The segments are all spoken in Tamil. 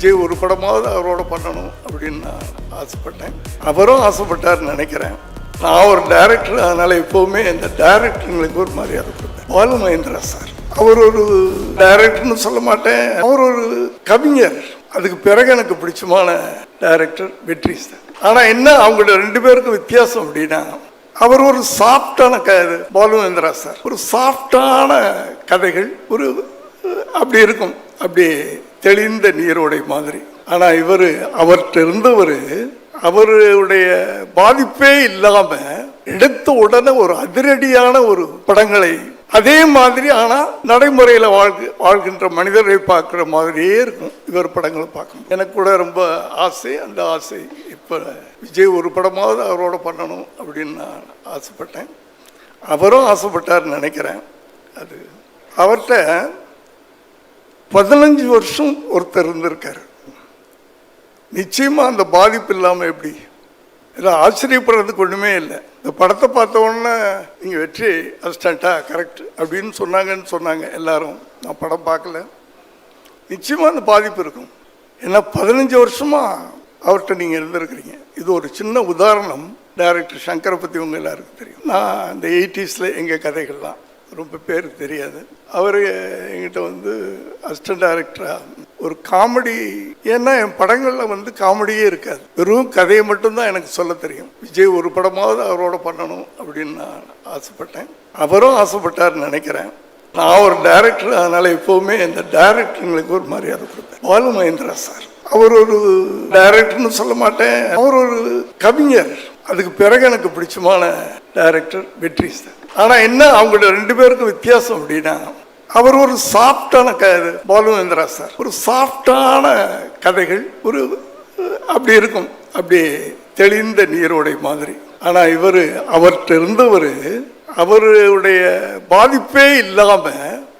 விஜய் ஒரு படமாவது அவரோட பண்ணணும் அப்படின்னு நான் ஆசைப்பட்டேன். அவரும் ஆசைப்பட்டார்னு நினைக்கிறேன். நான் ஒரு டைரக்டர், அதனால் எப்போவுமே இந்த டைரக்டருங்களுக்கு ஒரு மரியாதை கொடுப்பேன். பாலு மகேந்திரா சார் அவர் ஒரு டைரக்டர்னு சொல்ல மாட்டேன், அவர் ஒரு கவிஞர். அதுக்கு பிறகு எனக்கு பிடிச்சமான டைரக்டர் வெற்றி சார். ஆனால் என்ன அவங்களோட 2 பேருக்கும் வித்தியாசம் அப்படின்னா, அவர் ஒரு சாஃப்டான பாலு மகேந்திரா சார் ஒரு சாஃப்டான கதைகள் ஒரு அப்படி இருக்கும், அப்படி தெளிந்த நீரோடை மாதிரி. ஆனால் அவர்கிட்ட இருந்தவர் அவருடைய பாதிப்பே இல்லாம எடுத்த உடனே ஒரு அதிரடியான ஒரு படங்களை அதே மாதிரி ஆனா நடைமுறையில வாழ்கின்ற மனிதரை பார்க்கிற மாதிரியே இருக்கும் இவர் படங்களை பார்க்கணும். எனக்கு கூட ரொம்ப ஆசை. அந்த ஆசை இப்ப விஜய் ஒரு படமாவது அவரோட பண்ணணும் அப்படின்னு நான் ஆசைப்பட்டேன். அவரும் ஆசைப்பட்டார்னு நினைக்கிறேன். அது அவர்கிட்ட 15 வருஷம் ஒருத்தர் இருந்திருக்காரு. நிச்சயமா அந்த பாதிப்பு இல்லாமல் எப்படி இல்லை, ஆச்சரியப்படுறதுக்கு ஒன்றுமே இல்லை. இந்த படத்தை பார்த்த உடனே நீங்கள் வெற்றி அசிஸ்டண்ட்டா கரெக்ட் அப்படின்னு சொன்னாங்க எல்லாரும். நான் படம் பார்க்கல. நிச்சயமாக அந்த பாதிப்பு இருக்கும். ஏன்னா 15 வருஷமாக அவர்கிட்ட நீங்கள் இருந்திருக்கிறீங்க. இது ஒரு சின்ன உதாரணம். டைரக்டர் சங்கரை பற்றி உங்கள் எல்லாருக்கும் தெரியும். நான் இந்த 80s எங்கள் கதைகள்லாம் ரொம்ப பேர் தெரியாது. அவர் என்கிட்ட அசிஸ்டன்ட் டைரக்டராக ஒரு காமெடி, ஏன்னா என் படங்களில் காமெடியே இருக்காது, வெறும் கதையை மட்டும்தான் எனக்கு சொல்ல தெரியும். விஜய் ஒரு படமாவது அவரோட பண்ணணும் அப்படின்னு நான் ஆசைப்பட்டேன். அவரும் ஆசைப்பட்டார்னு நினைக்கிறேன். நான் ஒரு டைரக்டர், அதனால் எப்போவுமே இந்த டைரக்டருங்களுக்கு ஒரு மரியாதை கொடுப்பேன். பாலு மகேந்திரா சார் அவர் ஒரு டைரக்டர்னு சொல்ல மாட்டேன், அவர் ஒரு கவிஞர். அதுக்கு பிறகு எனக்கு பிடிச்சமான டைரக்டர் வெற்றி சார். ஆனால் என்ன அவங்களோட 2 பேருக்கும் வித்தியாசம் அப்படின்னா, அவர் ஒரு சாஃப்டான பாலு மகேந்திரா சார் ஒரு சாஃப்டான கதைகள் ஒரு அப்படி இருக்கும், அப்படி தெளிந்த நீரோடை மாதிரி. ஆனால் அவர்கிட்ட இருந்தவர் அவருடைய வாழ்கின்றே இல்லாம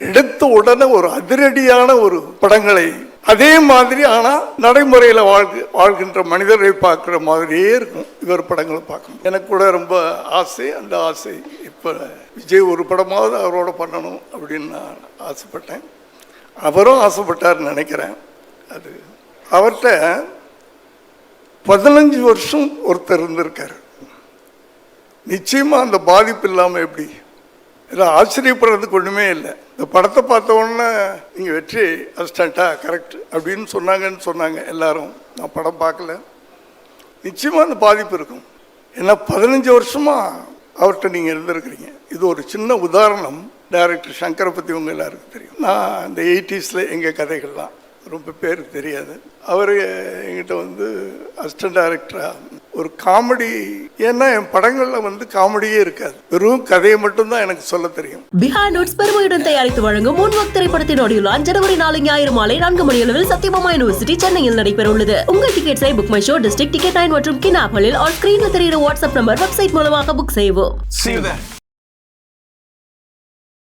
எடுத்த உடனே ஒரு அதிரடியான ஒரு படங்களை அதே மாதிரி ஆனா நடைமுறையில வாழ்கின்ற மனிதரை பார்க்கிற மாதிரியே இருக்கும் இவர் படங்களை பார்க்கணும். எனக்கு கூட ரொம்ப ஆசை. அந்த ஆசை இப்ப விஜய் ஒரு படமாவது அவரோட பண்ணணும் அப்படின்னு நான் ஆசைப்பட்டேன். அவரும் ஆசைப்பட்டார்னு நினைக்கிறேன். அது அவர்கிட்ட 15 வருஷம் ஒருத்தர் இருந்திருக்காரு. நிச்சயமா அந்த பாதிப்பு இல்லாமல் எப்படி இல்லை, ஆச்சரியப்படுறதுக்கு ஒன்றுமே இல்லை. இந்த படத்தை பார்த்த உடனே நீங்கள் வெற்றி அசிஸ்டண்ட்டா கரெக்ட் அப்படின்னு சொன்னாங்க எல்லாரும். நான் படம் பார்க்கல. நிச்சயமாக அந்த பாதிப்பு இருக்கும். ஏன்னா 15 வருஷமாக அவர்கிட்ட நீங்கள் இருந்திருக்கிறீங்க. இது ஒரு சின்ன உதாரணம். டைரக்டர் சங்கரை பற்றி உங்கள் எல்லாருக்கும் தெரியும். நான் இந்த 80s எங்கள் கதைகள்லாம் ரொம்ப பேருக்கு தெரியாது. அவர் என்கிட்ட அசிஸ்டன்ட் டைரக்டராக ஒரு காமெடி, ஏன்னா என் படங்கள்ல காமெடியே இருக்காது, வெறும் கதையை மட்டும்தான் எனக்கு சொல்ல தெரியும். பிஹார் நோட்ஸ் பெருமையுடன் தயாரித்து வழங்கும் மூன்வக் திரைப்படத்தின் ஆடியோ ஜனவரி 4 ஞாயிறு மாலை 4 மணி அளவில் சத்யபாமா யூனிவர்சிட்டி சென்னையில் நடைபெற உள்ளது. உங்கள் டிக்கெட்ஸை BookMyShow, District ticket 9 மற்றும் கின் ஆப்களில் ஆன் ஸ்கிரீன்ல தெரிகிற வாட்ஸ்அப் நம்பர், வெப்சைட் மூலமாக புக் செய்வோம்.